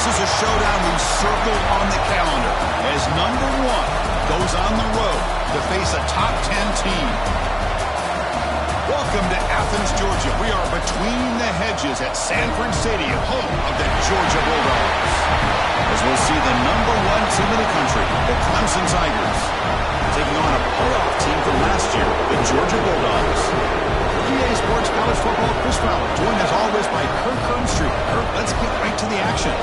This is a showdown we circle on the calendar as number one goes on the road to face a top 10 team. Welcome to Athens, Georgia. We are between the hedges at Sanford Stadium, home of the Georgia Bulldogs. As we'll see the number one team in the country, the Clemson Tigers, taking on a playoff team from last year, the Georgia Bulldogs. EA Sports College Football, Chris Fowler, joined as always by Kirk Herbstreit. Kirk, let's get right to the action.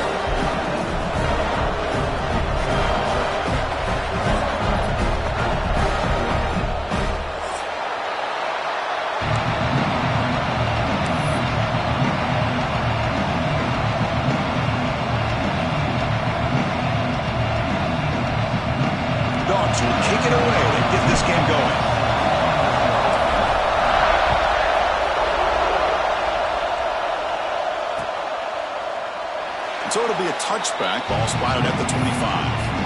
Dogs will kick it away to get this game going. So it'll be a touchback. Ball spotted at the 25.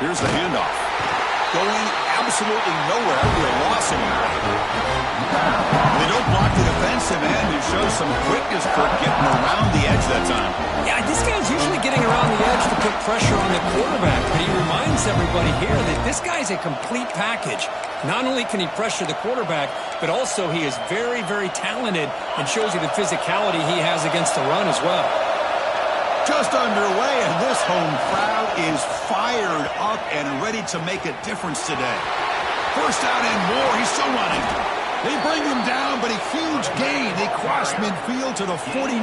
Here's the handoff. Going absolutely nowhere. We're lost him. They don't block the defensive end and show some quickness for getting around the edge that time. Yeah, this guy's usually getting around the edge to put pressure on the quarterback, but he reminds everybody here that this guy's a complete package. Not only can he pressure the quarterback, but also he is very, very talented and shows you the physicality he has against the run as well. Just underway, and this home crowd is fired up and ready to make a difference today. First out and more. He's still running. They bring him down, but a huge gain. They cross midfield to the 49.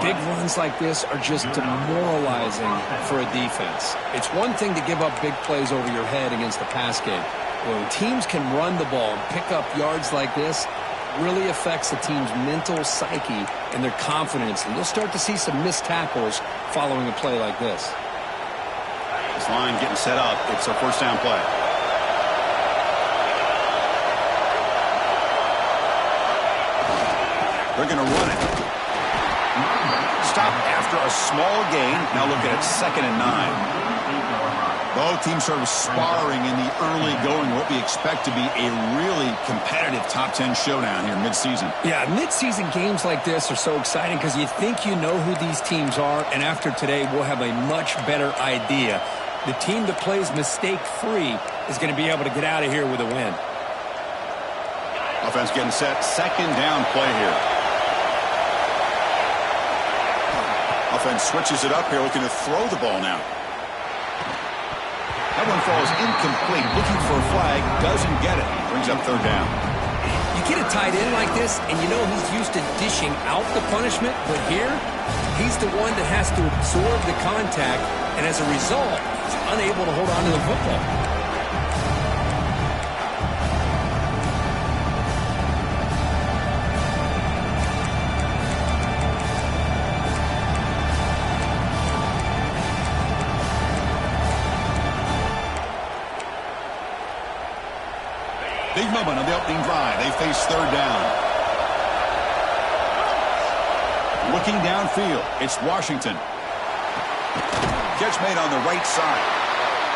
Big runs like this are just demoralizing for a defense. It's one thing to give up big plays over your head against the pass game. When teams can run the ball and pick up yards like this, really affects the team's mental psyche and their confidence. And you'll start to see some missed tackles following a play like this. This line getting set up. It's a first down play. They're going to run it. Stop after a small gain. Now look at it, 2nd and 9. Both teams sort of sparring in the early going, what we expect to be a really competitive top 10 showdown here midseason. Yeah, midseason games like this are so exciting because you think you know who these teams are, and after today we'll have a much better idea. The team that plays mistake-free is going to be able to get out of here with a win. Offense getting set, 2nd down play here. Offense switches it up here, looking to throw the ball now. That one falls incomplete. Looking for a flag, doesn't get it. Brings up 3rd down. You get a tight end like this, and you know he's used to dishing out the punishment, but here, he's the one that has to absorb the contact, and as a result, he's unable to hold on to the football. Big moment on the opening drive. They face 3rd down. Looking downfield, it's Washington. Catch made on the right side.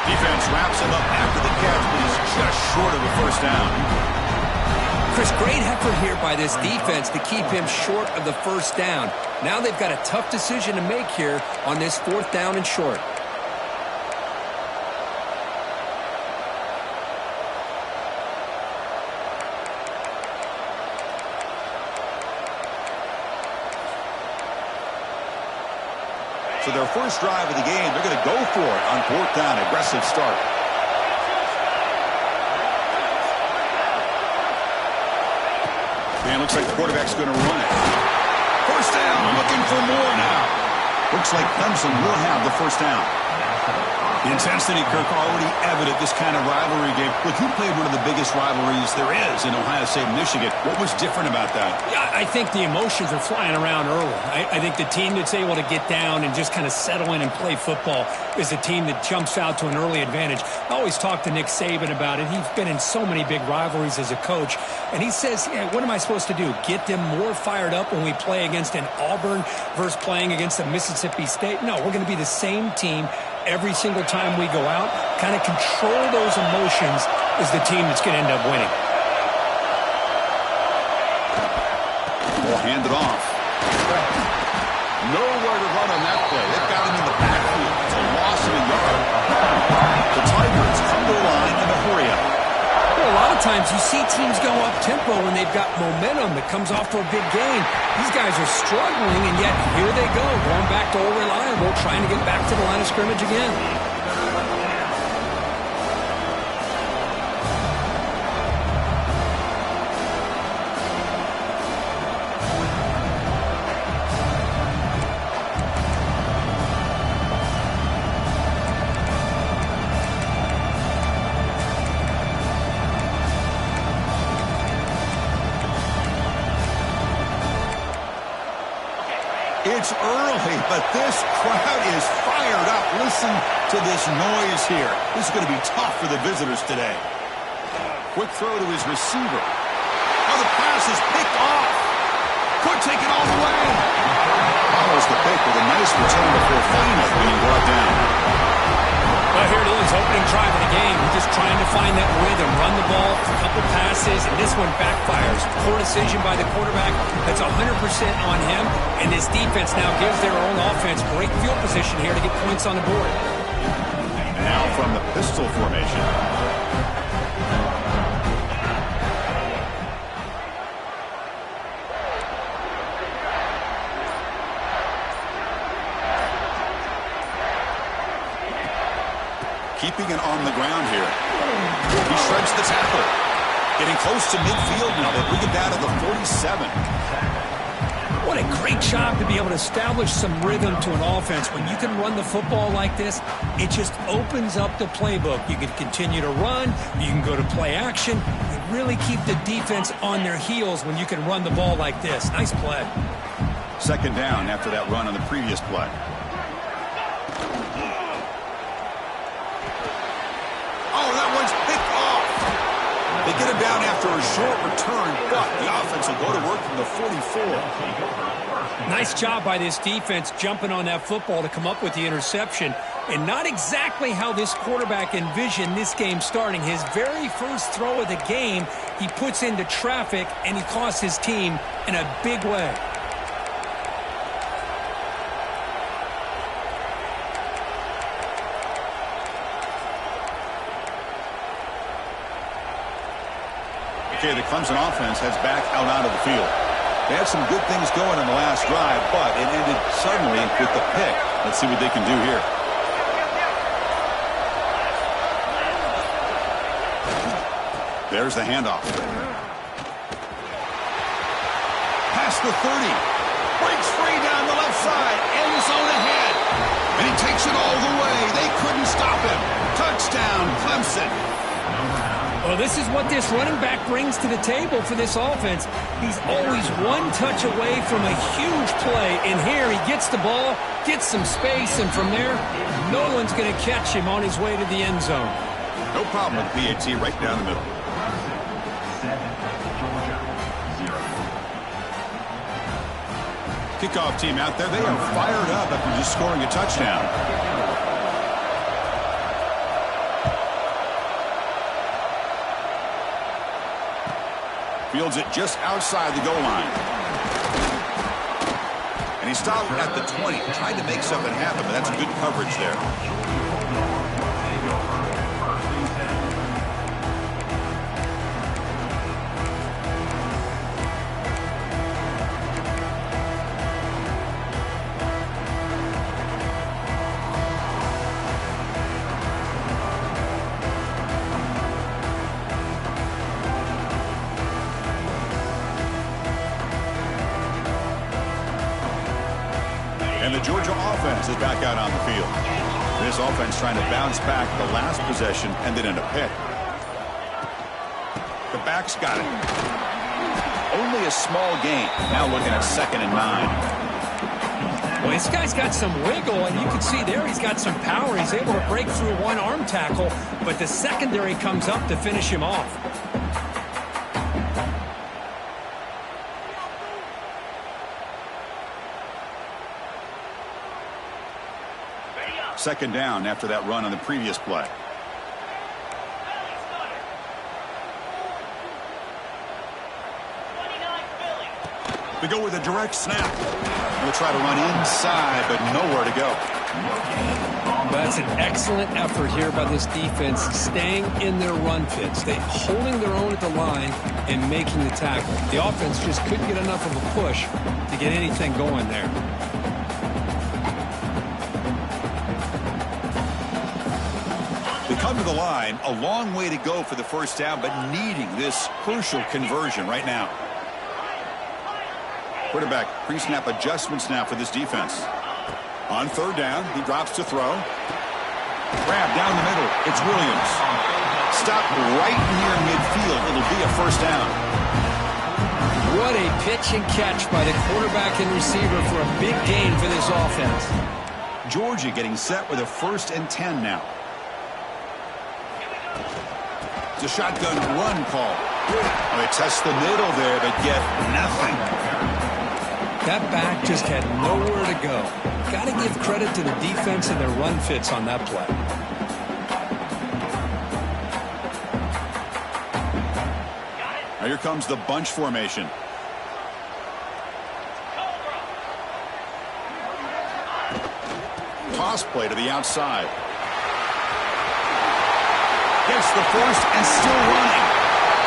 Defense wraps him up after the catch, but he's just short of a first down. Chris, great effort here by this defense to keep him short of the first down. Now they've got a tough decision to make here on this 4th down and short. So their first drive of the game, they're going to go for it on 4th down. Aggressive start. And looks like the quarterback's going to run it. First down, looking for more now. Looks like Clemson will have the first down. The intensity, Kirk, already evident this kind of rivalry game. Look, you played one of the biggest rivalries there is in Ohio State and Michigan. What was different about that? Yeah, I think the emotions are flying around early. I think the team that's able to get down and just kind of settle in and play football is the team that jumps out to an early advantage. I always talk to Nick Saban about it. He's been in so many big rivalries as a coach, and he says, yeah, what am I supposed to do? Get them more fired up when we play against an Auburn versus playing against a Mississippi State? No, we're going to be the same team every single time we go out. Kind of control those emotions is the team that's going to end up winning. We'll hand it off. Nowhere to run on that play. They've got him in the backfield. It's a loss of a yard. The Tigers come to the line in a hurry up. Well, a lot of times you see teams go up-tempo when they've got momentum that comes off to a big game. These guys are struggling, and yet here they go, going back to old reliable, trying to get back to the line of scrimmage again. It's early, but this crowd is fired up. Listen to this noise here. This is going to be tough for the visitors today. Quick throw to his receiver. Oh, the pass is picked off. Could take it all the way. Follows the pick with a nice return before finally being brought down. Well, here it is, opening drive of the game. He's just trying to find that rhythm, run the ball, a couple passes, and this one backfires. Poor decision by the quarterback. That's 100% on him, and this defense now gives their own offense great field position here to get points on the board. Now from the pistol formation. Keeping it on the ground here. He shreds the tackle. Getting close to midfield now. They bring it down to the 47. What a great job to be able to establish some rhythm to an offense. When you can run the football like this, it just opens up the playbook. You can continue to run. You can go to play action. You really keep the defense on their heels when you can run the ball like this. Nice play. Second down after that run on the previous play. Oh, that one's picked off. They get him down after a short return, but the offense will go to work from the 44. Nice job by this defense jumping on that football to come up with the interception. And not exactly how this quarterback envisioned this game starting. His very first throw of the game, he puts into traffic, and he costs his team in a big way. Okay, the Clemson offense heads back out onto the field. They had some good things going in the last drive, but it ended suddenly with the pick. Let's see what they can do here. There's the handoff. Past the 30. Breaks free down the left side. End zone ahead. And he takes it all the way. They couldn't stop him. Touchdown, Clemson. Well, this is what this running back brings to the table for this offense. He's always one touch away from a huge play. And here he gets the ball, gets some space, and from there, no one's going to catch him on his way to the end zone. No problem with PAT right down the middle. Kickoff team out there, they are fired up after just scoring a touchdown. Fields it just outside the goal line. And he stopped at the 20, trying to make something happen, but that's good coverage there. Georgia offense is back out on the field. This offense trying to bounce back the last possession and then in a pick. The back's got it. Only a small gain. Now looking at 2nd and 9. Well, this guy's got some wiggle, and you can see there he's got some power. He's able to break through one arm tackle, but the secondary comes up to finish him off. Second down after that run on the previous play. They go with a direct snap. They'll try to run inside, but nowhere to go. That's an excellent effort here by this defense, staying in their run fits. They holding their own at the line and making the tackle. The offense just couldn't get enough of a push to get anything going there. They come to the line, a long way to go for the first down, but needing this crucial conversion right now. Quarterback pre-snap adjustments now for this defense. On 3rd down, he drops to throw. Grab down the middle. It's Williams. Stop right near midfield. It'll be a first down. What a pitch and catch by the quarterback and receiver for a big gain for this offense. Georgia getting set with a 1st and 10 now. It's a shotgun run call. They test the middle there, but get nothing. That back just had nowhere to go. Got to give credit to the defense and their run fits on that play. Now here comes the bunch formation. Toss play to the outside. Gets the first and still running.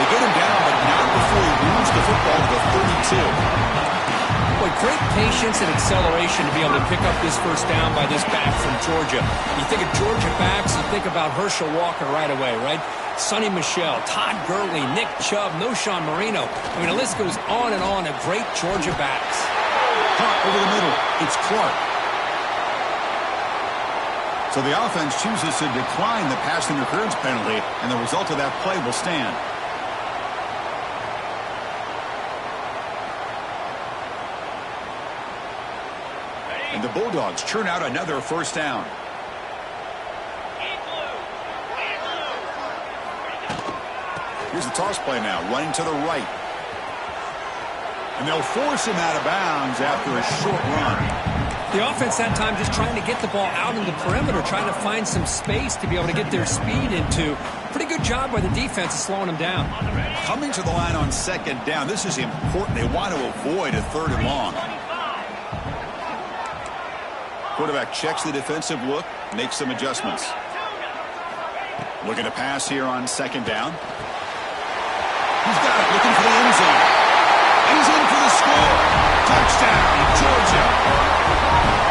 They get him down, but not before he moves the football to the 32. Boy, great patience and acceleration to be able to pick up this first down by this back from Georgia. You think of Georgia backs, you think about Herschel Walker right away, right? Sonny Michel, Todd Gurley, Nick Chubb, Noshawn Marino. I mean, the list goes on and on of great Georgia backs. Caught over the middle. It's Clark. So the offense chooses to decline the pass interference penalty, and the result of that play will stand. And the Bulldogs churn out another first down. Here's the toss play now, running to the right. And they'll force him out of bounds after a short run. The offense that time just trying to get the ball out in the perimeter, trying to find some space to be able to get their speed into. Pretty good job by the defense of slowing them down. Coming to the line on 2nd down, this is important. They want to avoid a 3rd and long. Quarterback checks the defensive look, makes some adjustments. Looking to pass here on 2nd down. He's got it, looking for the end zone. And he's in for the score. Touchdown, Georgia.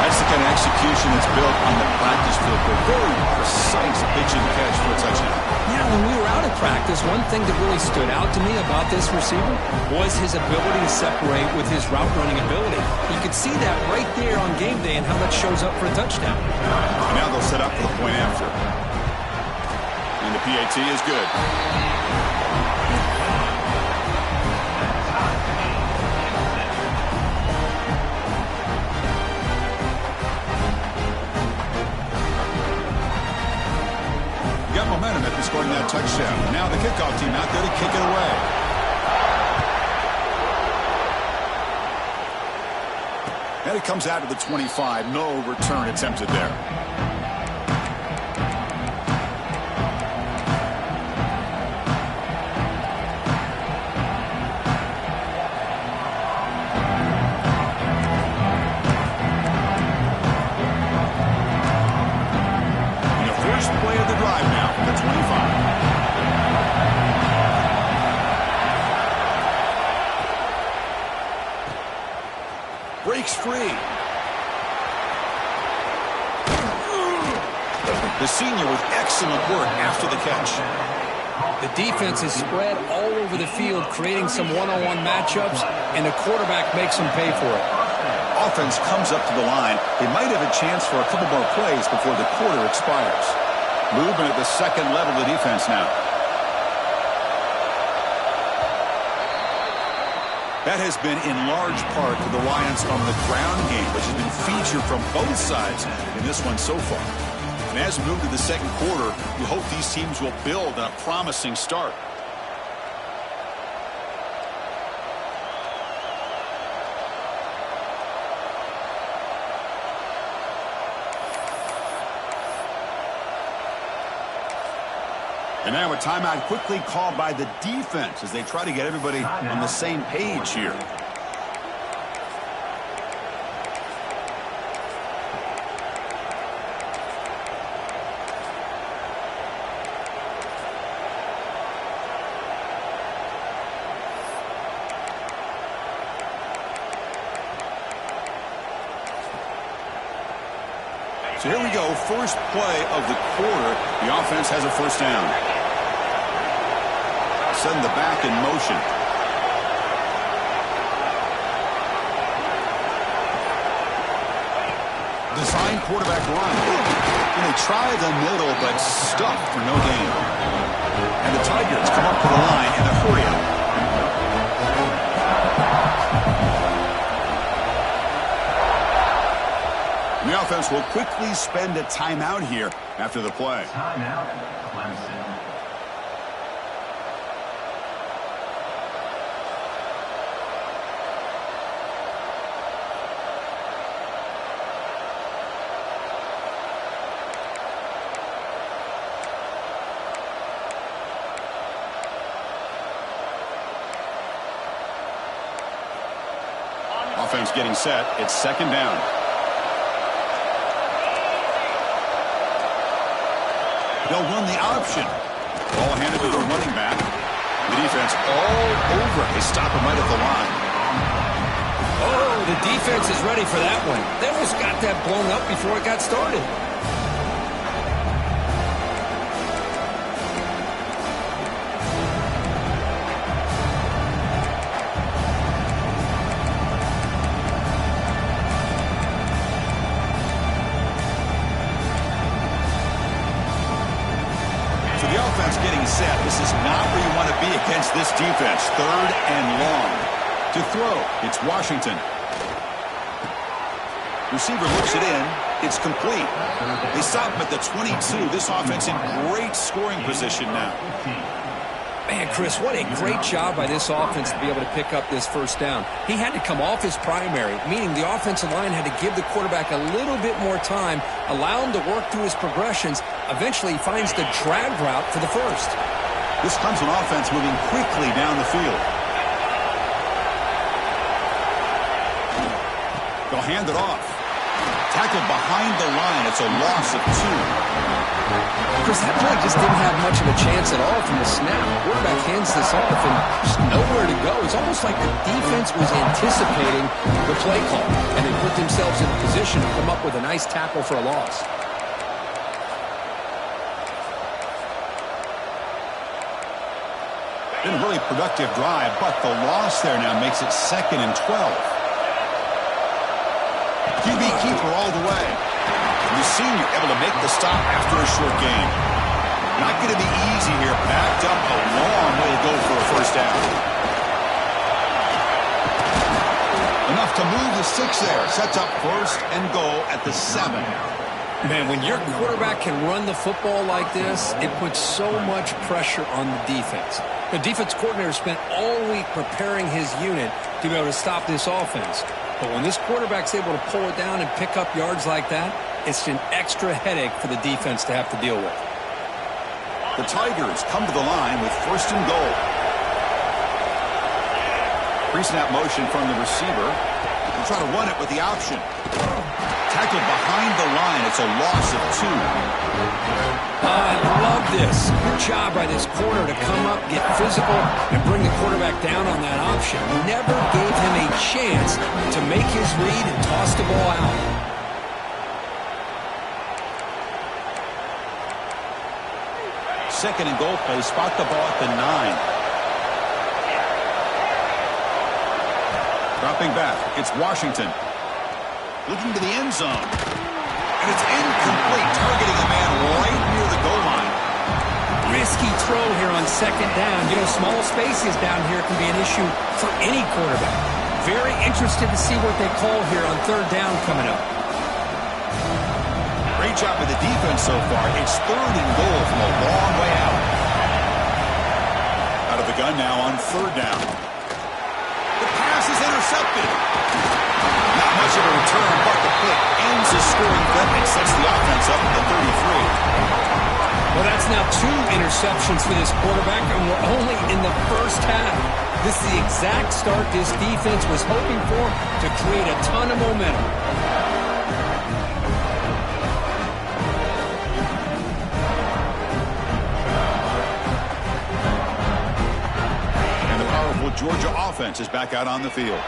That's the kind of execution that's built on the practice field. A very precise pitch and catch for a touchdown. Yeah, when we were out at practice, one thing that really stood out to me about this receiver was his ability to separate with his route running ability. You could see that right there on game day and how that shows up for a touchdown. And now they'll set up for the point after. And the PAT is good. Momentum after scoring that touchdown. Now the kickoff team out there to kick it away. And it comes out to the 25. No return attempted there. Breaks free. The senior with excellent work after the catch. The defense is spread all over the field, creating some one-on-one matchups, and the quarterback makes them pay for it. offense comes up to the line. They might have a chance for a couple more plays before the quarter expires. Movement at the second level of the defense now. That has been in large part the reliance on the ground game, which has been featured from both sides in this one so far. And as we move to the second quarter, we hope these teams will build on a promising start. And now a timeout quickly called by the defense as they try to get everybody on the same page here. So here we go, first play of the quarter. The offense has a first down. Send the back in motion. Design quarterback run. And they try the middle, but stuffed for no gain. And the Tigers come up to the line in a hurry up. The offense will quickly spend a timeout here after the play. Timeout, Clemson. Offense getting set. It's second down. They'll run the option. Ball handed to the running back. The defense all over. They stop him right at the line. Oh, the defense is ready for that one. They almost got that blown up before it got started. Getting set. This is not where you want to be against this defense. Third and long. To throw, it's Washington. Receiver looks it in. It's complete. They stop him at the 22. This offense in great scoring position now. Man, Chris, what a great job by this offense to be able to pick up this first down. He had to come off his primary, meaning the offensive line had to give the quarterback a little bit more time, allow him to work through his progressions. Eventually, he finds the drag route for the first. This comes an offense moving quickly down the field. They'll hand it off. Tackled behind the line. It's a loss of 2. Chris, that play just didn't have much of a chance at all from the snap. The quarterback hands this off and just nowhere to go. It's almost like the defense was anticipating the play call, and they put themselves in a position to come up with a nice tackle for a loss. Been a really productive drive, but the loss there now makes it 2nd and 12. QB keeper all the way. The senior able to make the stop after a short gain. Not going to be easy here. Backed up a long way to go for a first down. Enough to move the 6 there. Sets up first and goal at the 7. Man, when your quarterback can run the football like this, it puts so much pressure on the defense. The defense coordinator spent all week preparing his unit to be able to stop this offense. But when this quarterback's able to pull it down and pick up yards like that, it's an extra headache for the defense to have to deal with. The Tigers come to the line with first and goal. Pre-snap motion from the receiver. They'll try to run it with the option. Tackled behind the line. It's a loss of 2. I love this. Good job by this corner to come up, get physical, and bring the quarterback down on that option. Never gave him a chance to make his read and toss the ball out. Second and goal play. Spot the ball at the 9. Dropping back. It's Washington. looking to the end zone. And it's incomplete, targeting a man right near the goal line. Risky throw here on second down. You know, small spaces down here can be an issue for any quarterback. Very interested to see what they call here on third down coming up. Great job with the defense so far. It's 3rd and goal from a long way out. Out of the gun now on 3rd down. The pass is intercepted. Not much of a return, but the pick ends the scoring threat and sets the offense up at the 33. Well, that's now 2 interceptions for this quarterback, and we're only in the first half. This is the exact start this defense was hoping for to create a ton of momentum. And the powerful Georgia offense is back out on the field.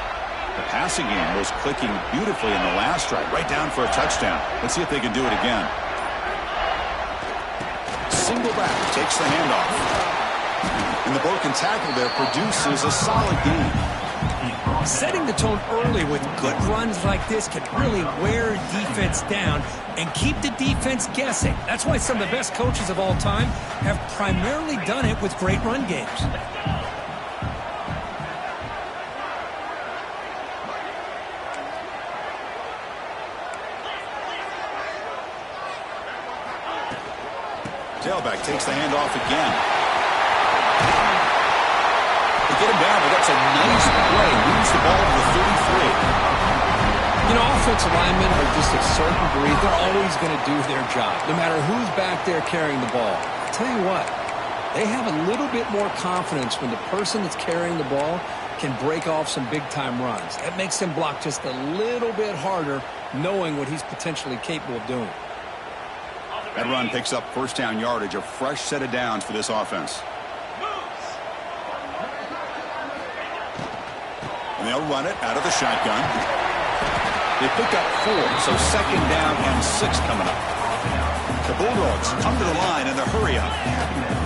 The passing game was clicking beautifully in the last drive, right down for a touchdown. Let's see if they can do it again. Single back, takes the handoff. And the broken tackle there produces a solid gain. Setting the tone early with good runs like this can really wear defense down and keep the defense guessing. That's why some of the best coaches of all time have primarily done it with great run games. Tailback takes the handoff again. They get him down, but that's a nice play. Moves the ball to the 33. You know, offensive linemen are just a certain breed. They're always going to do their job, no matter who's back there carrying the ball. I'll tell you what, they have a little bit more confidence when the person that's carrying the ball can break off some big-time runs. That makes them block just a little bit harder, knowing what he's potentially capable of doing. That run picks up first down yardage, a fresh set of downs for this offense. And they'll run it out of the shotgun. They pick up 4, so 2nd down and 6 coming up. The Bulldogs come to the line in the hurry up.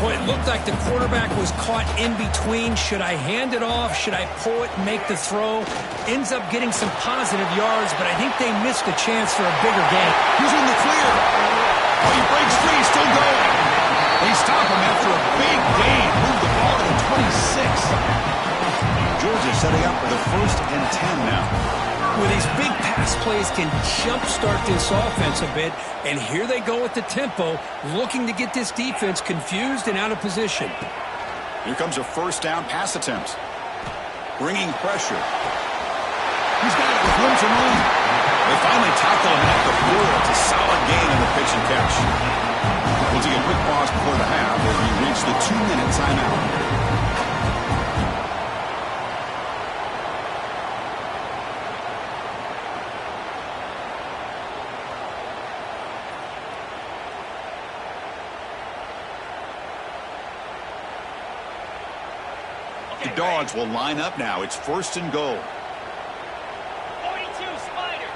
Boy, it looked like the quarterback was caught in between. Should I hand it off? Should I pull it and make the throw? Ends up getting some positive yards, but I think they missed a chance for a bigger gain. He's in the clear. Oh, he breaks free, still going. They stop him after a big gain. Move the ball to the 26. Georgia setting up for the 1st and 10 now. Well, these big pass plays can jumpstart this offense a bit, and here they go with the tempo, looking to get this defense confused and out of position. Here comes a 1st down pass attempt. Bringing pressure. He's got it with room to move. They finally tackle him at the 4. It's a solid gain on the pitch and catch. We'll take a quick pause before the half as we reach the 2-minute timeout. The Dogs will line up now. It's 1st and goal. 42 Spider.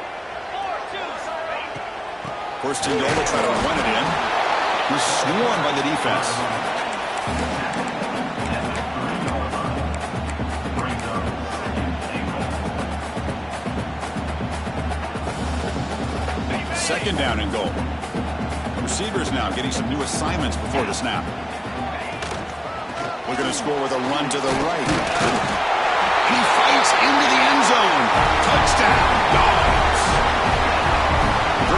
4-2 1st and goal. They'll try to run it in. He's swarmed by the defense. Second down and goal. Receivers now getting some new assignments before the snap. We're going to score with a run to the right. He fights into the end zone. Touchdown, Dogs.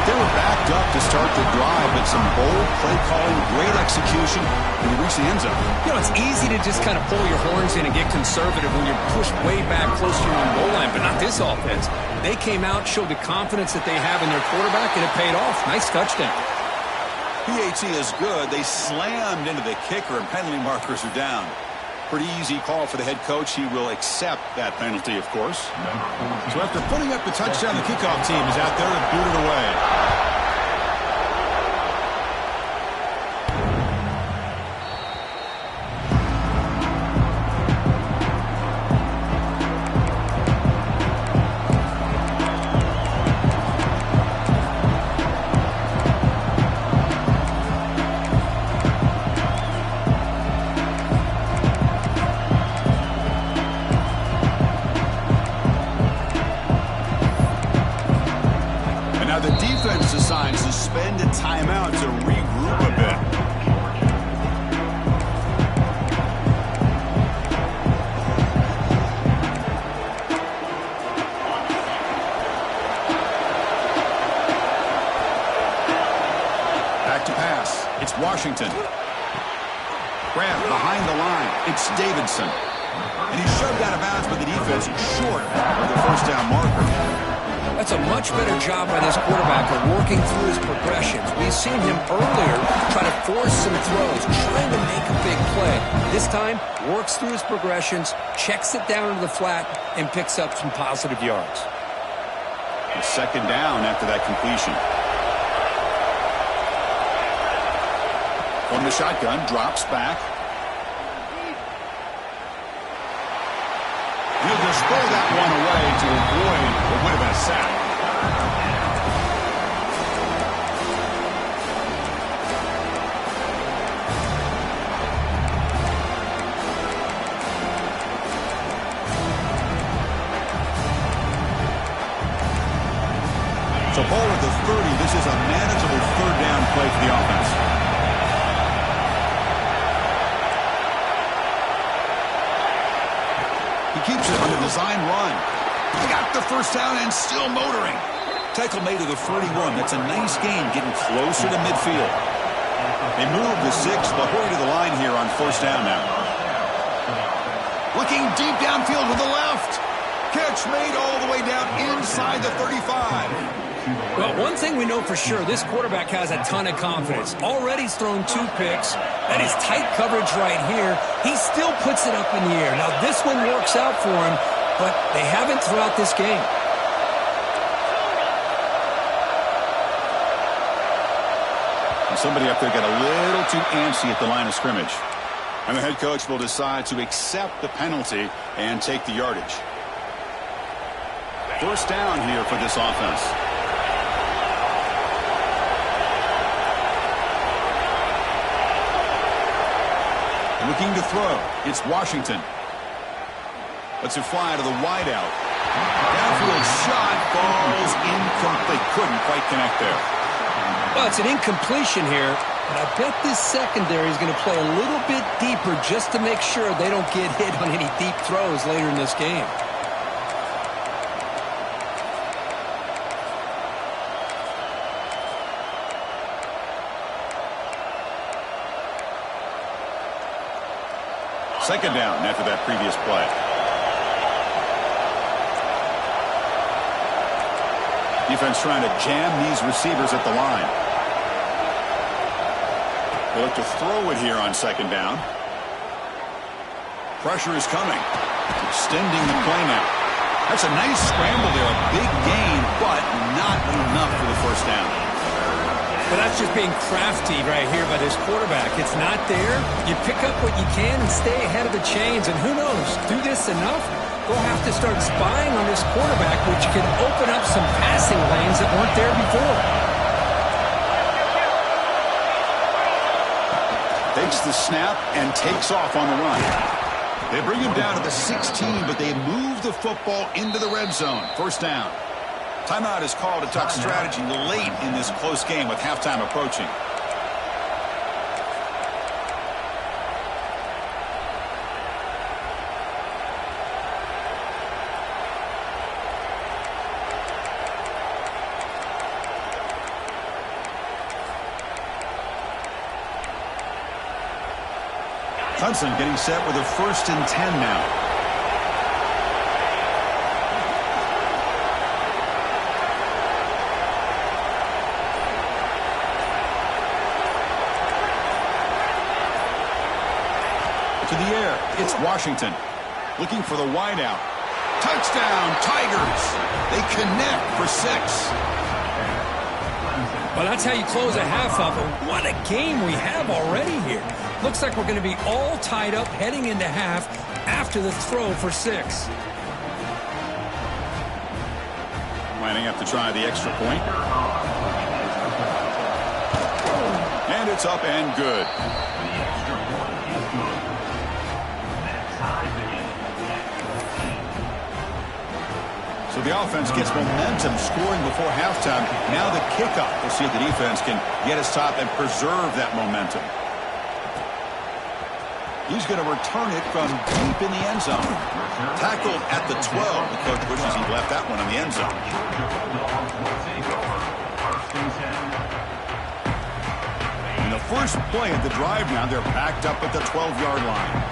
They were backed up to start the drive, but some bold play calling, great execution, and reach the end zone. You know, it's easy to just kind of pull your horns in and get conservative when you're pushed way back close to your own goal line, but not this offense. They came out, showed the confidence that they have in their quarterback, and it paid off. Nice touchdown. PAT is good. They slammed into the kicker, and penalty markers are down. Pretty easy call for the head coach. He will accept that penalty, of course. So after putting up the touchdown, the kickoff team is out there and boot it away. decides to spend a timeout to regroup a bit. Back to pass. It's Washington. Grab behind the line. It's Davidson. And he's shoved out of bounds, but the defense short of the first down marker. That's a much better job by this quarterback of working through his progressions. We've seen him earlier try to force some throws, trying to make a big play. This time, works through his progressions, checks it down into the flat, and picks up some positive yards. And second down after that completion. From the shotgun, drops back. He'll just throw that one away to avoid what would have been a sack. So ball at the 30. This is a manageable third down play for the offense. Keeps it on the design run. He got the first down and still motoring. Tackle made to the 31. That's a nice gain, getting closer to midfield. They move the 6, but hurry to the line here on first down now. Looking deep downfield to the left. Catch made all the way down inside the 35. Well, one thing we know for sure, this quarterback has a ton of confidence. Already he's thrown 2 picks. That is tight coverage right here. He still puts it up in the air. Now, this one works out for him, but they haven't throughout this game. Somebody up there got a little too antsy at the line of scrimmage. And the head coach will decide to accept the penalty and take the yardage. First down here for this offense. Looking to throw. It's Washington. Lets it fly to the wideout. Downfield shot falls incomplete. Couldn't quite connect there. Well, it's an incompletion here, but I bet this secondary is going to play a little bit deeper just to make sure they don't get hit on any deep throws later in this game. Second down after that previous play. Defense trying to jam these receivers at the line. They look to throw it here on second down. Pressure is coming. Extending the play now. That's a nice scramble there. A big gain, but not enough for the first down. But that's just being crafty right here by this quarterback. It's not there. You pick up what you can and stay ahead of the chains. And who knows, do this enough, we'll have to start spying on this quarterback, which could open up some passing lanes that weren't there before. Takes the snap and takes off on the run. They bring him down to the 16, but they move the football into the red zone. First down. Timeout is called to talk strategy late in this close game with halftime approaching. Hudson getting set with a 1st and 10 now. To the air, it's Washington. Looking for the wideout. Touchdown, Tigers. They connect for 6. Well, that's how you close a half up. What a game we have already here. Looks like we're going to be all tied up heading into half after the throw for 6. Lining up to try the extra point. And it's up and good. So So the offense gets momentum scoring before halftime. Now the kickoff. We'll see if the defense can get his top and preserve that momentum. He's going to return it from deep in the end zone. Tackled at the 12. The coach wishes he left that one in the end zone. In the first play of the drive now, they're backed up at the 12-yard line.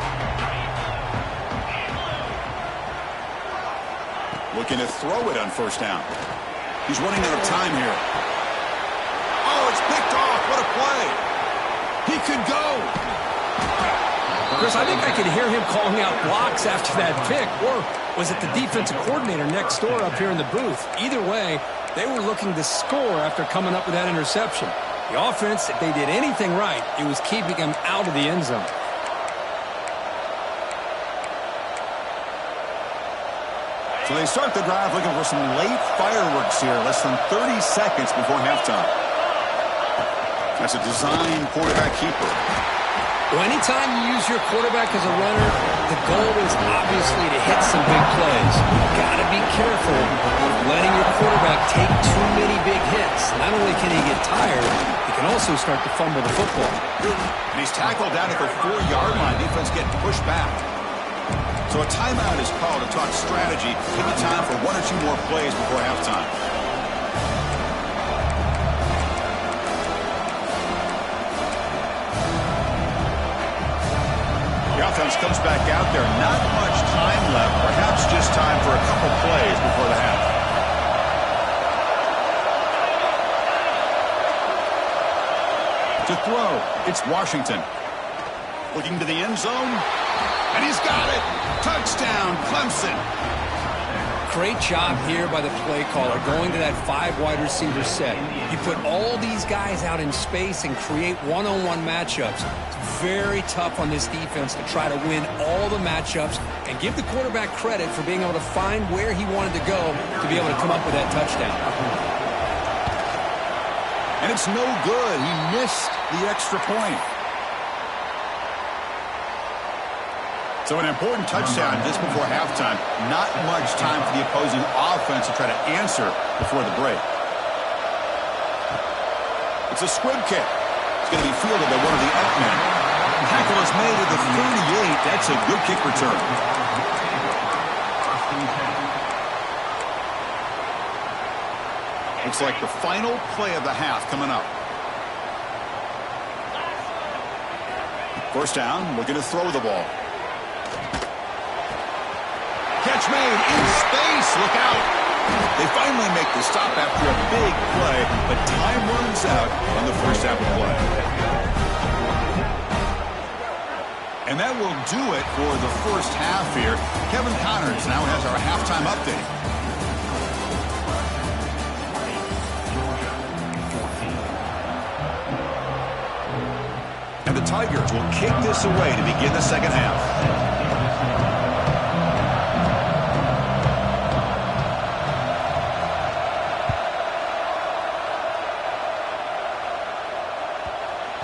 Looking to throw it on first down. He's running out of time here. Oh, it's picked off. What a play. He could go. Chris, I think I could hear him calling out blocks after that pick. Or was it the defensive coordinator next door up here in the booth? Either way, they were looking to score after coming up with that interception. The offense, if they did anything right, it was keeping him out of the end zone. So they start the drive looking for some late fireworks here, less than 30 seconds before halftime. That's a design quarterback keeper. Well, anytime you use your quarterback as a runner, the goal is obviously to hit some big plays. You've got to be careful of letting your quarterback take too many big hits. Not only can he get tired, he can also start to fumble the football. And he's tackled down at the 4-yard line. Defense getting pushed back. So a timeout is called to talk strategy. Give you time for one or two more plays before halftime. The offense comes back out there. Not much time left. Perhaps just time for a couple plays before the half. To throw, it's Washington. Looking to the end zone. And he's got it. Touchdown, Clemson. Great job here by the play caller, going to that 5 wide receiver set. You put all these guys out in space and create one-on-one matchups. It's very tough on this defense to try to win all the matchups and give the quarterback credit for being able to find where he wanted to go to be able to come up with that touchdown. And it's no good. He missed the extra point. So an important touchdown just before halftime. Not much time for the opposing offense to try to answer before the break. It's a squib kick. It's going to be fielded by one of the up men. Tackle is made at the 38. That's a good kick return. Looks like the final play of the half coming up. First down, looking to throw the ball. Catch made in space. Look out. They finally make the stop after a big play, but time runs out on the first half of play. And that will do it for the first half here. Kevin Connors now has our halftime update. And the Tigers will kick this away to begin the second half.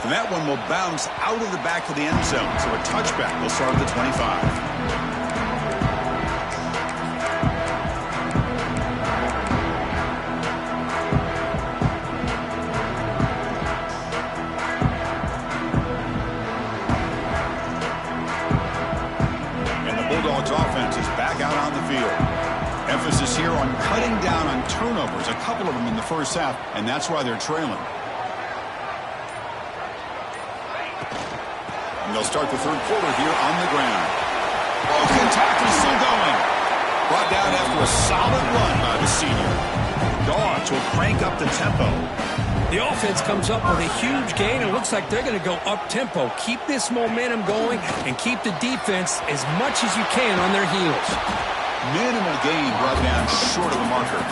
And that one will bounce out of the back of the end zone. So a touchback will start at the 25. And the Bulldogs offense is back out on the field. Emphasis here on cutting down on turnovers. A couple of them in the first half, and that's why they're trailing. They'll start the third quarter here on the ground. Broken tackle still going. Brought down after a solid run by the senior. Dogs will crank up the tempo. The offense comes up with a huge gain. It looks like they're going to go up-tempo. Keep this momentum going and keep the defense as much as you can on their heels. Minimal gain brought down short of the marker.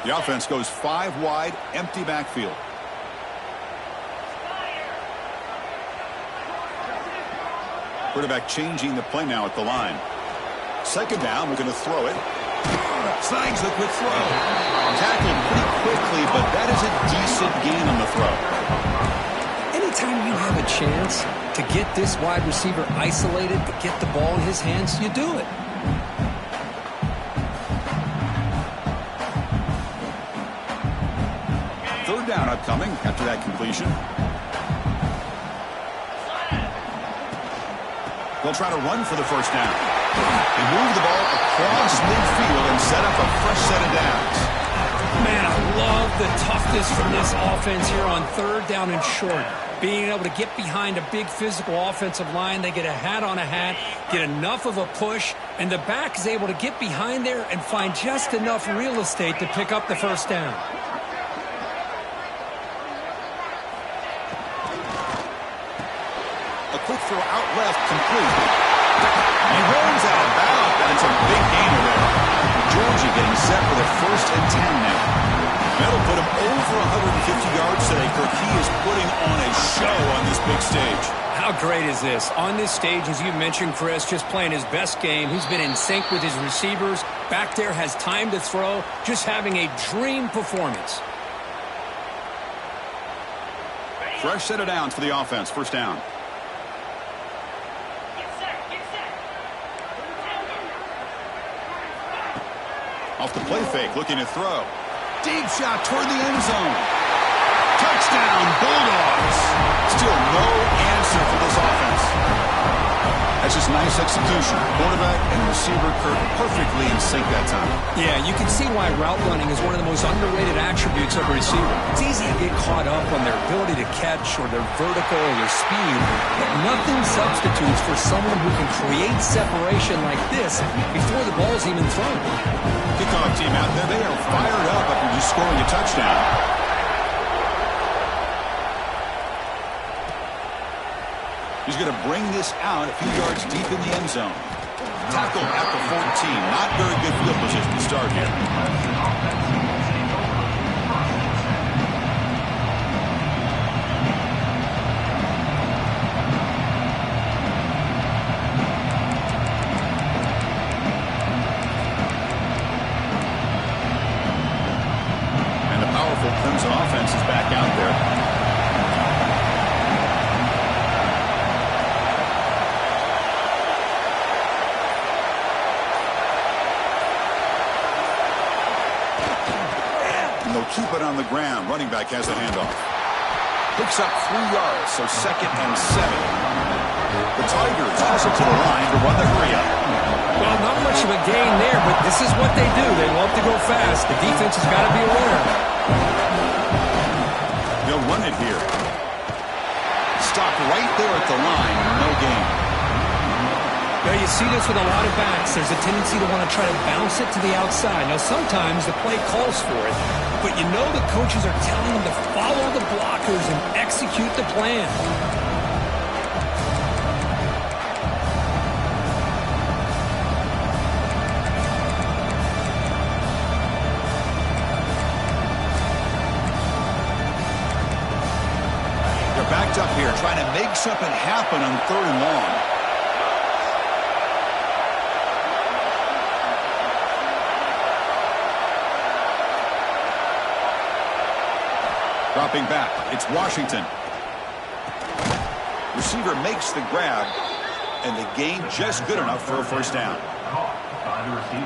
The offense goes 5 wide, empty backfield. Quarterback changing the play now at the line. Second down, we're going to throw it. Snags the quick throw. Tackled pretty quickly, but that is a decent gain on the throw. Anytime you have a chance to get this wide receiver isolated, to get the ball in his hands, you do it. Third down upcoming after that completion. They'll try to run for the first down. They move the ball across midfield and set up a fresh set of downs. Man, I love the toughness from this offense here on third down and short. Being able to get behind a big physical offensive line, they get a hat on a hat, get enough of a push, and the back is able to get behind there and find just enough real estate to pick up the first down. A quick throw out left, complete. He runs out of bounds, and it's a big gainer there. Georgia getting set for the 1st and 10 now. That'll put him over 150 yards today. Kirk, he is putting on a show on this big stage. How great is this? On this stage, as you mentioned, Chris, just playing his best game. He's been in sync with his receivers. Back there has time to throw. Just having a dream performance. Fresh set of downs for the offense. First down. Off the play fake, looking to throw. Deep shot toward the end zone. Touchdown, Bulldogs. Still no answer for this offense. That's just nice execution. Quarterback and receiver, Kirk, perfectly in sync that time. Yeah, you can see why route running is one of the most underrated attributes of a receiver. It's easy to get caught up on their ability to catch or their vertical or their speed, but nothing substitutes for someone who can create separation like this before the ball's even thrown. Kickoff team out there, they are fired up after just scoring a touchdown. He's going to bring this out a few yards deep in the end zone. Tackle at the 14. Not very good field position to start here. Clemson offense is back out there. And they'll keep it on the ground. Running back has the handoff. Picks up 3 yards, so 2nd and 7. The Tigers hustle to the line to run the hurry up. Well, not much of a gain there, but this is what they do. They love to go fast. The defense has got to be aware. They'll run it here. Stop right there at the line. No gain. Now you see this with a lot of backs. There's a tendency to want to try to bounce it to the outside. Now sometimes the play calls for it, but you know the coaches are telling them to follow the blockers and execute the plan. Backed up here, trying to make something happen on 3rd and long. Dropping back, it's Washington. Receiver makes the grab, and the gain just good enough for a first down.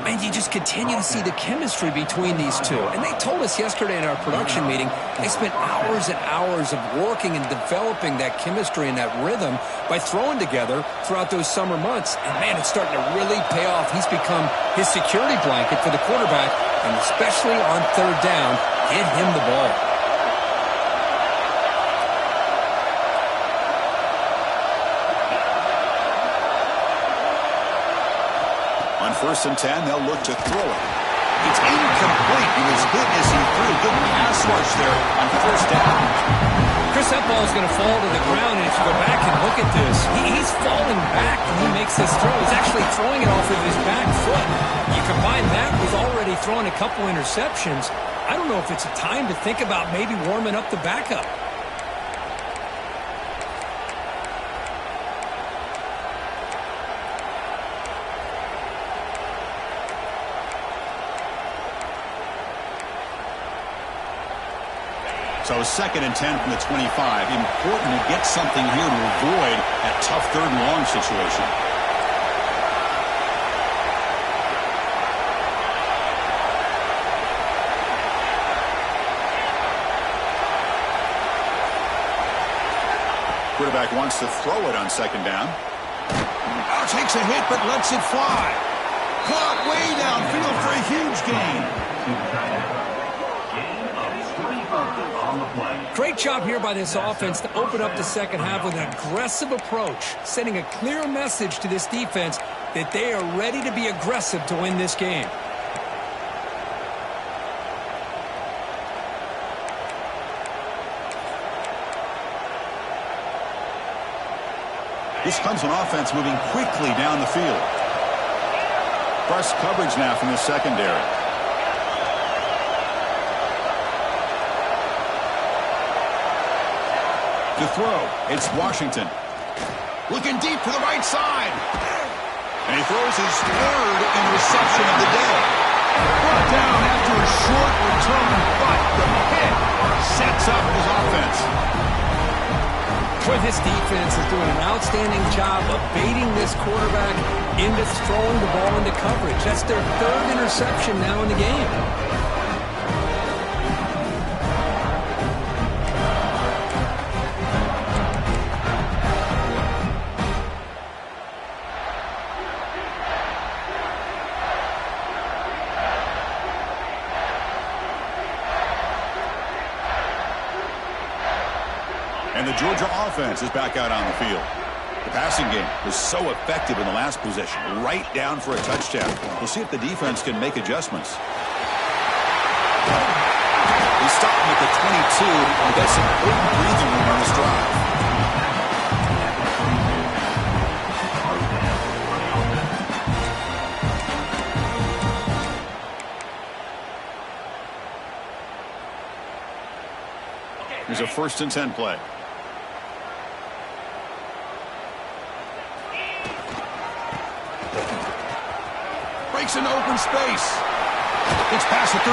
And you just continue to see the chemistry between these two. And they told us yesterday in our production meeting, they spent hours and hours of working and developing that chemistry and that rhythm by throwing together throughout those summer months. And, man, it's starting to really pay off. He's become his security blanket for the quarterback, and especially on 3rd down, get him the ball. On 1st and 10, they'll look to throw it. It's incomplete. He was hit as he threw. Good pass rush there on 1st down. Chris, that ball is going to fall to the ground, and if you go back and look at this, he's falling back when he makes this throw. He's actually throwing it off of his back foot. You combine that with already throwing a couple interceptions, I don't know if it's a time to think about maybe warming up the backup. So 2nd and 10 from the 25. Important to get something here to avoid that tough 3rd and long situation. Quarterback wants to throw it on 2nd down. Now takes a hit but lets it fly. Caught way downfield for a huge gain. Great job here by this offense to open up the second half with an aggressive approach, sending a clear message to this defense that they are ready to be aggressive to win this game. This Clemson offense moving quickly down the field. Press coverage now from the secondary. To throw, it's Washington. Looking deep to the right side. And he throws his 3rd interception of the day. Brought down after a short return, but the hit sets up his offense. Boy, this defense is doing an outstanding job of baiting this quarterback into throwing the ball into coverage. That's their 3rd interception now in the game. And the Georgia offense is back out on the field. The passing game was so effective in the last possession, right down for a touchdown. We'll see if the defense can make adjustments. He stopped him at the 22 and got some good breathing room on this drive. Here's a 1st and 10 play. Breaks into open space. It's past the 35.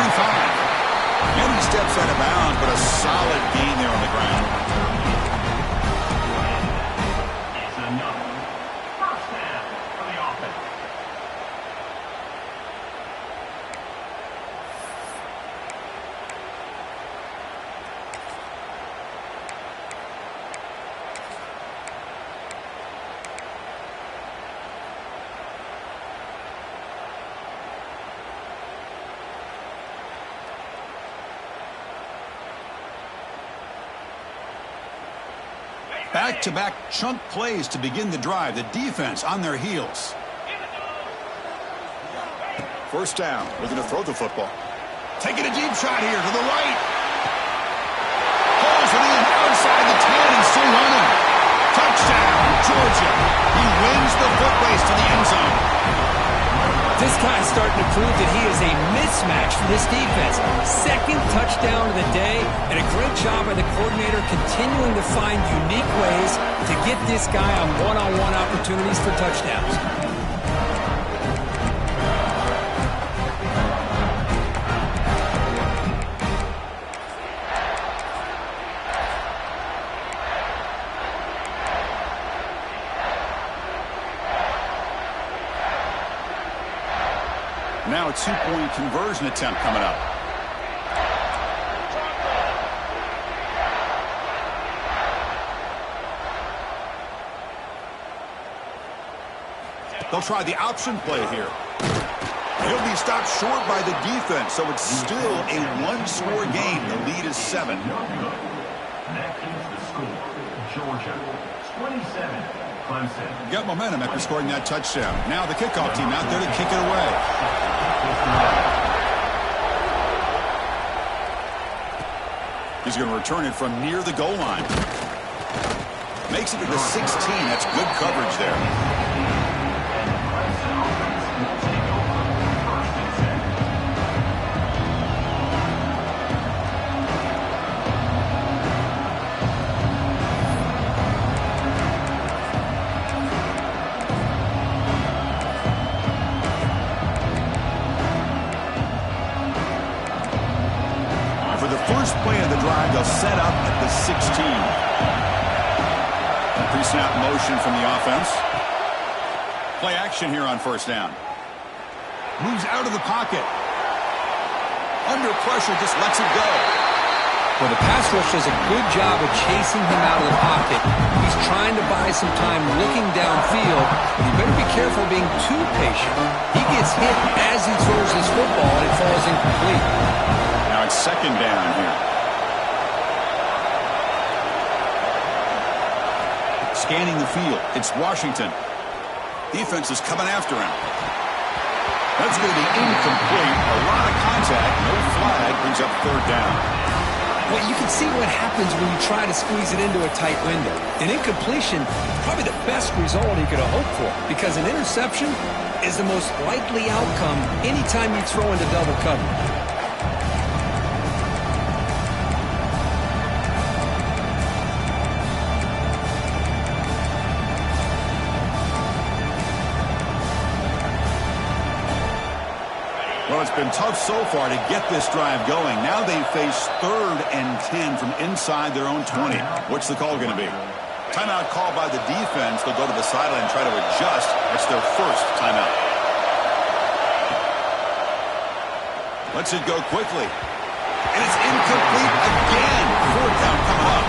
And he steps out of bounds, but a solid gain there on the ground. It's another 1st down for the offense. Back-to-back chunk plays to begin the drive. The defense on their heels. 1st down. Looking to throw the football. Taking a deep shot here to the right. Pulls it in outside the 10 and still running. Touchdown, Georgia. He wins the foot race to the end zone. This guy's starting to prove that he is a mismatch for this defense. 2nd touchdown of the day, and a great job by the coordinator continuing to find unique ways to get this guy on one-on-one opportunities for touchdowns. Now a 2-point conversion attempt coming up. They'll try the option play here. He'll be stopped short by the defense, so it's still a 1-score game. The lead is 7. That is the score. Georgia 27, Clemson. Got momentum after scoring that touchdown. Now the kickoff team out there to kick it away. He's going to return it from near the goal line. Makes it to the 16. That's good coverage there. first play of the drive, they'll set up at the 16. Pre-snap motion from the offense. Play action here on first down. Moves out of the pocket. Under pressure, just lets it go. Well, the pass rush does a good job of chasing him out of the pocket. He's trying to buy some time looking downfield. You better be careful being too patient. He gets hit as he throws his football, and it falls incomplete. Now it's second down here. Scanning the field. It's Washington. Defense is coming after him. That's going to be incomplete. A lot of contact. No flag. Brings up third down. Well, you can see what happens when you try to squeeze it into a tight window. An incompletion, probably the best result he could have hoped for, because an interception is the most likely outcome anytime you throw into double coverage. Well, it's been tough so far to get this drive going. Now they face 3rd and 10 from inside their own 20. What's the call going to be? Timeout called by the defense. They'll go to the sideline and try to adjust. It's their first timeout. Lets it go quickly. And it's incomplete again. Fourth down coming up.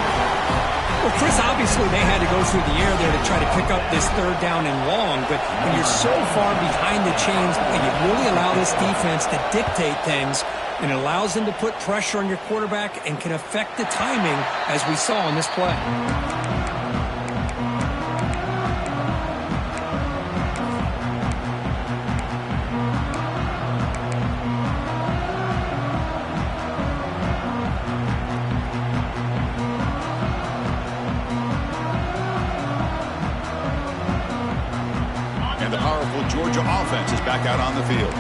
Well, Chris, obviously they had to go through the air there to try to pick up this third down and long, but when you're so far behind the chains and you really allow this defense to dictate things, and it allows them to put pressure on your quarterback and can affect the timing, as we saw in this play. Georgia offense is back out on the field.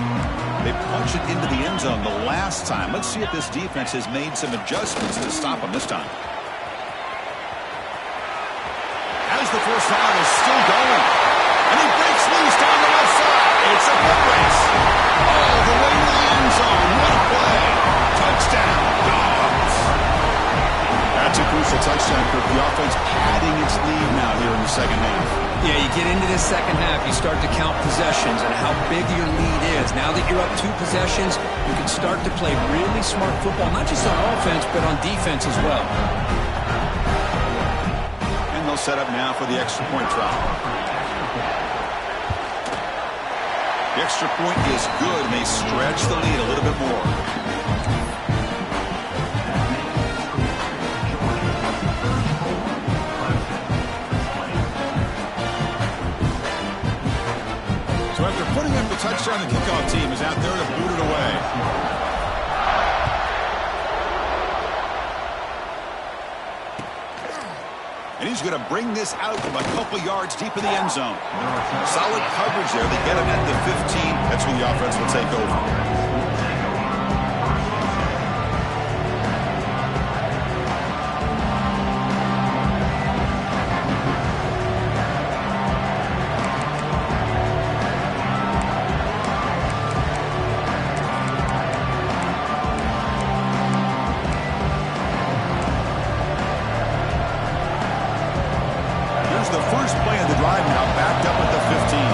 They punched it into the end zone the last time. Let's see if this defense has made some adjustments to stop them this time. As the first down is still going. And he breaks loose down the left side. It's a foot race. All the way to the end zone. What a play. Touchdown, Dogs. That's a crucial touchdown for the offense padding its lead now here in the second half. Yeah, you get into this second half, you start to count possessions and how big your lead is. Now that you're up 2 possessions, you can start to play really smart football, not just on offense, but on defense as well. And they'll set up now for the extra point try. The extra point is good, and they stretch the lead a little bit more. So after putting up the touchdown, the kickoff team is out there to boot it away. And he's going to bring this out from a couple yards deep in the end zone. Solid coverage there. They get him at the 15. That's when the offense will take over. The first play of the drive now backed up at the 15.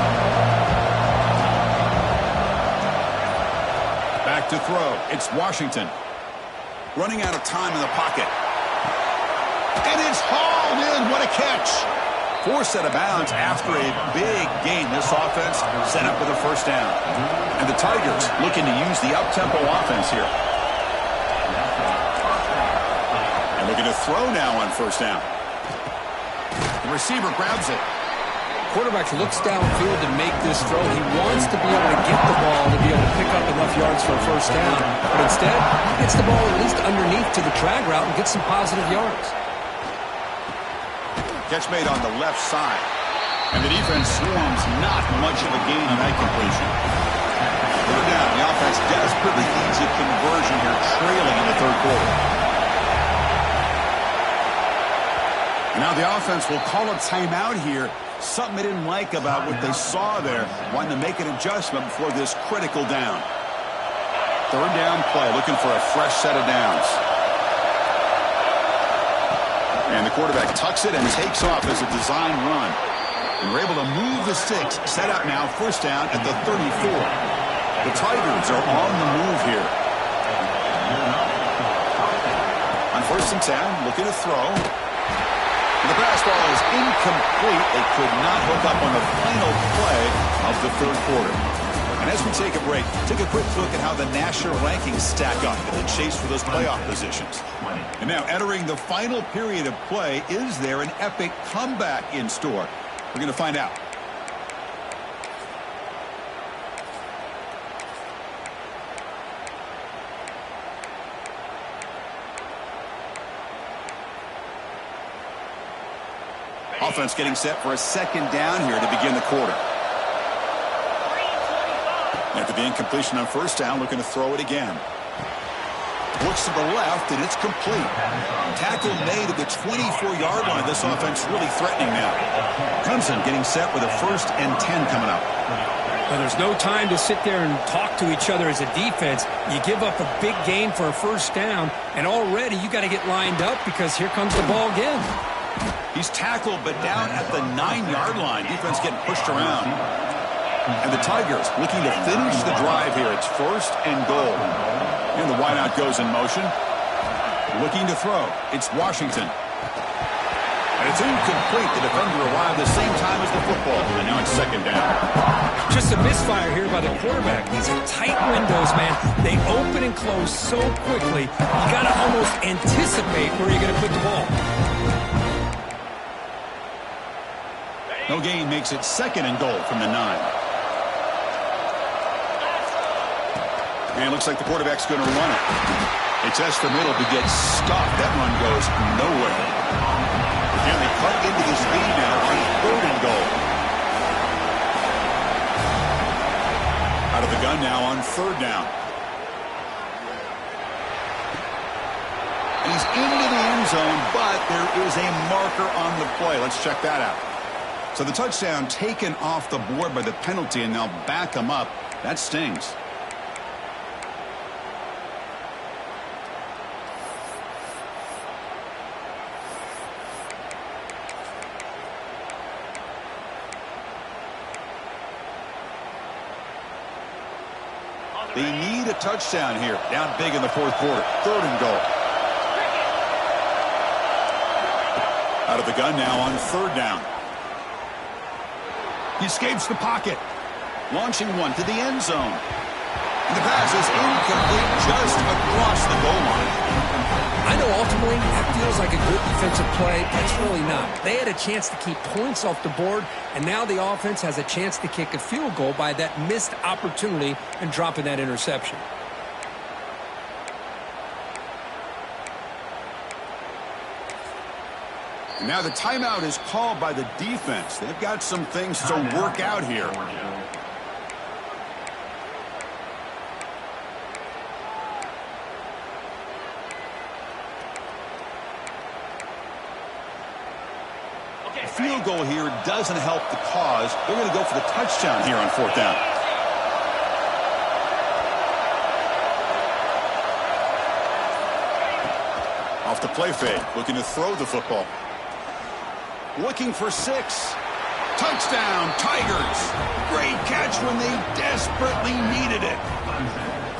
Back to throw. It's Washington. Running out of time in the pocket. And it's hauled in. What a catch. Forced out of bounds after a big gain. This offense set up with a first down. And the Tigers looking to use the up-tempo offense here. And looking to throw now on first down. The receiver grabs it. Quarterback looks downfield to make this throw. He wants to be able to get the ball to be able to pick up enough yards for a first down. But instead, he gets the ball at least underneath to the drag route and gets some positive yards. Catch made on the left side. And the defense swarms not much of a gain on that completion. Third down. The offense desperately needs a conversion here, trailing in the third quarter. Now the offense will call a timeout here. Something they didn't like about what they saw there. Wanting to make an adjustment before this critical down. Third down play, looking for a fresh set of downs. And the quarterback tucks it and takes off as a design run. And we're able to move the sticks. Set up now, first down at the 34. The Tigers are on the move here. On 1st and 10, looking to throw. And the pass ball is incomplete. They could not hook up on the final play of the 3rd quarter. And as we take a break, take a quick look at how the national rankings stack up in the chase for those playoff positions. And now entering the final period of play, is there an epic comeback in store? We're going to find out. Offense getting set for a 2nd down here to begin the quarter. After the incompletion on 1st down, looking to throw it again. Looks to the left, and it's complete. Tackle made at the 24-yard line. This offense really threatening now. Clemson getting set with a 1st and 10 coming up. Well, there's no time to sit there and talk to each other as a defense. You give up a big gain for a 1st down, and already you got to get lined up because here comes the ball again. He's tackled, but down at the 9-yard line. Defense getting pushed around. And the Tigers looking to finish the drive here. It's 1st and goal. And the wideout goes in motion. Looking to throw. It's Washington. And it's incomplete. The defender arrived the same time as the football. And now it's 2nd down. Just a misfire here by the quarterback. These are tight windows, man. They open and close so quickly. You got to almost anticipate where you're going to put the ball. No gain makes it 2nd and goal from the 9. And it looks like the quarterback's going to run it. They test the middle to get stopped. That run goes nowhere. And they cut into this lead now on 3rd and goal. Out of the gun now on 3rd down. And he's into the end zone, but there is a marker on the play. Let's check that out. So the touchdown taken off the board by the penalty, and they'll back him up. That stings. They need a touchdown here. Down big in the 4th quarter. 3rd and goal. Out of the gun now on 3rd down. He escapes the pocket. Launching one to the end zone. And the pass is incomplete just across the goal line. I know ultimately that feels like a good defensive play. That's really not. They had a chance to keep points off the board, and now the offense has a chance to kick a field goal by that missed opportunity and dropping that interception. And now the timeout is called by the defense. They've got some things to work out here. A field goal here doesn't help the cause. They're going to go for the touchdown here on 4th down. Off the play fake, looking to throw the football. Looking for 6. Touchdown, Tigers. Great catch when they desperately needed it.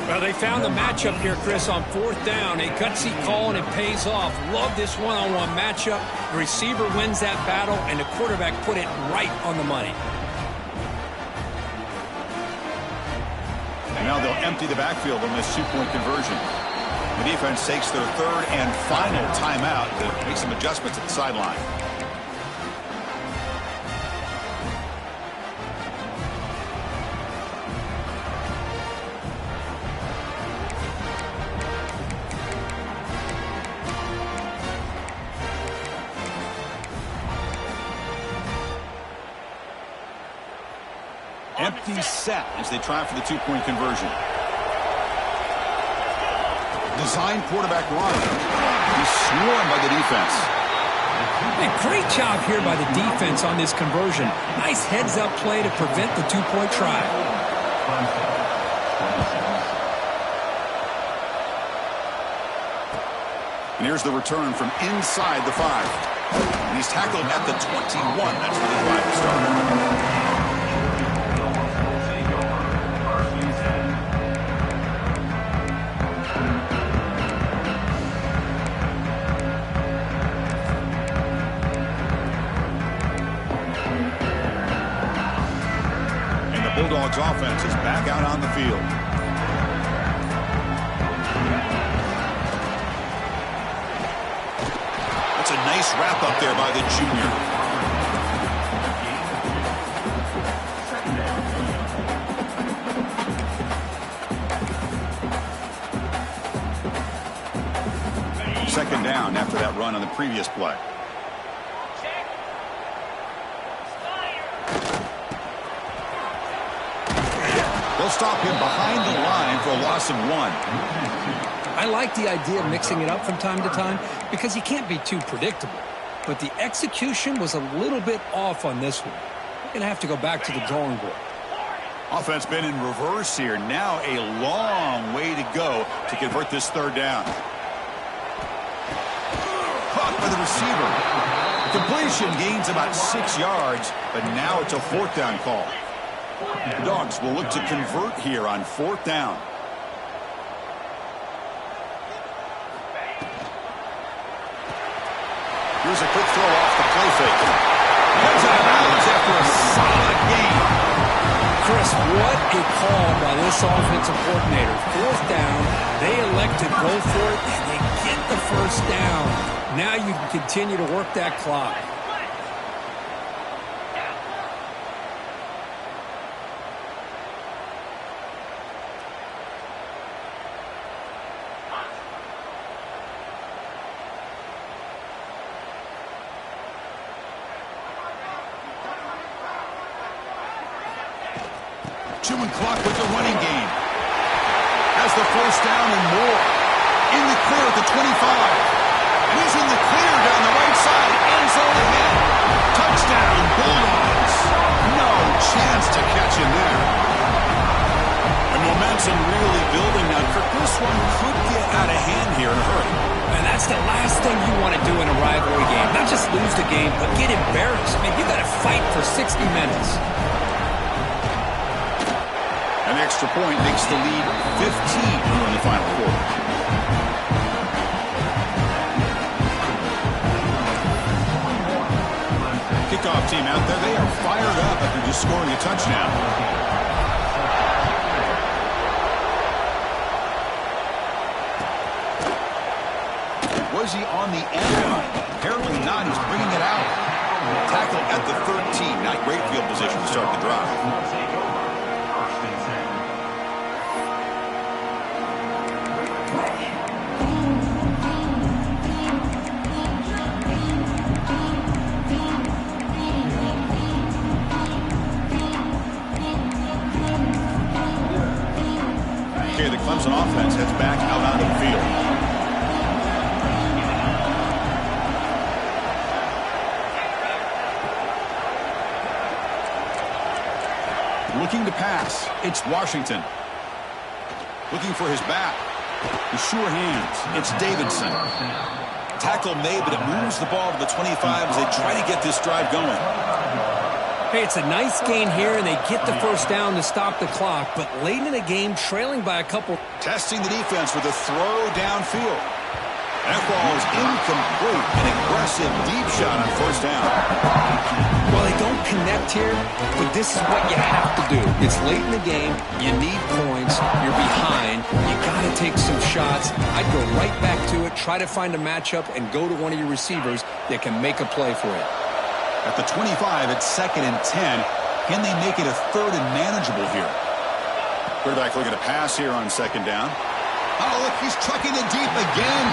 Well, they found the matchup here, Chris, on 4th down. A gutsy call, and it pays off. Love this one-on-one matchup. The receiver wins that battle, and the quarterback put it right on the money. And now they'll empty the backfield on this 2-point conversion. The defense takes their 3rd and final timeout to make some adjustments at the sideline. Empty set as they try for the 2-point conversion. Design quarterback run. He's swarmed by the defense. Hey, great job here by the defense on this conversion. Nice heads-up play to prevent the 2-point try. And here's the return from inside the 5. And he's tackled at the 21. That's where the drive started. And the Bulldogs offense is back out on the field. That's a nice wrap up there by the junior. Second down after that run on the previous play. They'll stop him behind the line for a loss of 1. I like the idea of mixing it up from time to time because you can't be too predictable. But the execution was a little bit off on this one. We're going to have to go back to the drawing board. Offense been in reverse here. Now a long way to go to convert this third down. Caught by the receiver. Completion gains about 6 yards, but now it's a 4th down call. The Dogs will look to convert here on 4th down. Here's a quick throw off the play fake. Heads out of bounds after a solid gain. Chris, what a call by this offensive coordinator. 4th down, they elect to go for it, and they get the 1st down. Now you can continue to work that clock. Chewing clock with the running game. Has the 1st down and more. In the clear at the 25. He's in the clear down the right side. End zone ahead. Touchdown, Bulldogs. No chance to catch him there. And momentum really building now. This one could get out of hand here in a hurry. And that's the last thing you want to do in a rivalry game. Not just lose the game, but get embarrassed. I mean, you got to fight for 60 minutes. An extra point makes the lead 15 here in the final quarter. Kickoff team out there. They are fired up after just scoring a touchdown. Was he on the end line? Apparently not. He's bringing it out. Tackle at the 13. Not great field position to start the drive. Okay, the Clemson offense heads back out onto the field. Looking to pass. It's Washington. Looking for his back. With sure hands. It's Davidson. Tackle made, but it moves the ball to the 25 as they try to get this drive going. Hey, it's a nice gain here, and they get the 1st down to stop the clock. But late in the game, trailing by a couple. Testing the defense with a throw downfield. That ball is incomplete. An aggressive deep shot on 1st down. Well, they don't connect here, but this is what you have to do. It's late in the game. You need points. You're behind. You got to take some shots. I'd go right back to it, try to find a matchup, and go to one of your receivers that can make a play for it. At the 25, it's 2nd and 10. Can they make it a 3rd and manageable here? Quarterback looking to pass here on 2nd down. Oh, look, he's trucking it deep again.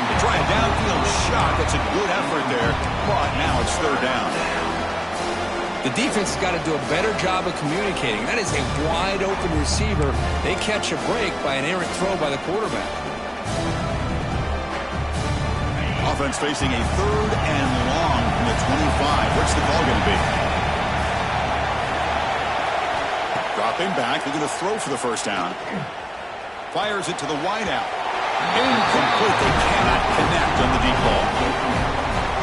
They try a downfield shot. That's a good effort there. But now it's 3rd down. The defense has got to do a better job of communicating. That is a wide open receiver. They catch a break by an errant throw by the quarterback. Offense facing a 3rd and long from the 25. What's the call going to be? Dropping back. They're going to throw for the 1st down. Fires it to the wideout. Incomplete. They cannot connect on the deep ball.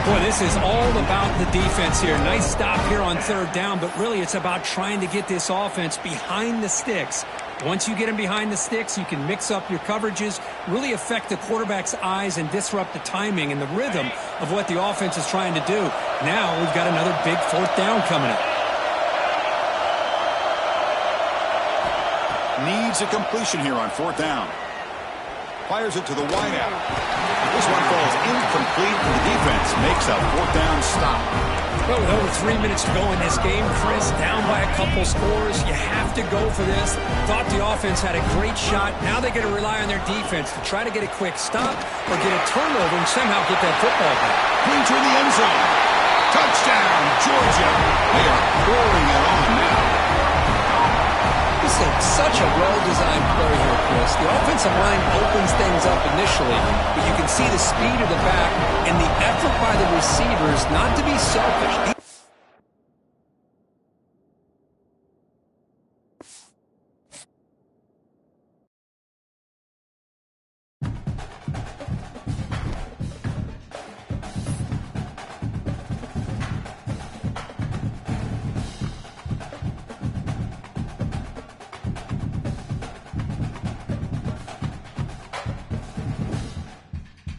Boy, this is all about the defense here. Nice stop here on third down, but really it's about trying to get this offense behind the sticks. Once you get them behind the sticks, you can mix up your coverages, really affect the quarterback's eyes and disrupt the timing and the rhythm of what the offense is trying to do. Now we've got another big fourth down coming up. Needs a completion here on fourth down. Fires it to the wideout. This one falls incomplete, and the defense makes a fourth down stop. Well, with over 3 minutes to go in this game, Chris, down by a couple scores, you have to go for this. Thought the offense had a great shot. Now they got to rely on their defense to try to get a quick stop or get a turnover and somehow get that football back. Into the end zone. Touchdown, Georgia. They are pouring it on now. This is such a well-designed play here, Chris. The offensive line opens things up initially, but you can see the speed of the back and the effort by the receivers not to be selfish.